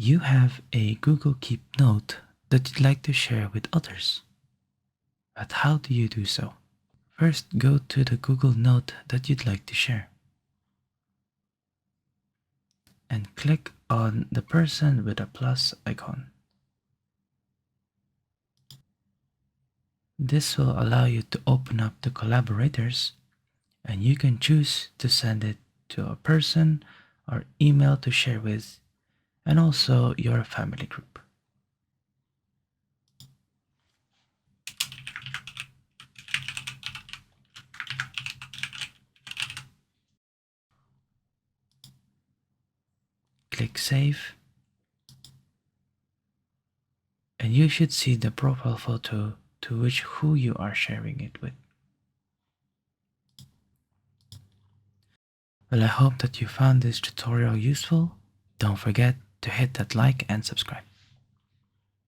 You have a Google Keep note that you'd like to share with others. But how do you do so? First, go to the Google Note that you'd like to share and click on the person with a plus icon. This will allow you to open up the collaborators, and you can choose to send it to a person or email to share with, and also your family group. Click Save, and you should see the profile photo to which who you are sharing it with. Well, I hope that you found this tutorial useful. Don't forget to hit that like and subscribe.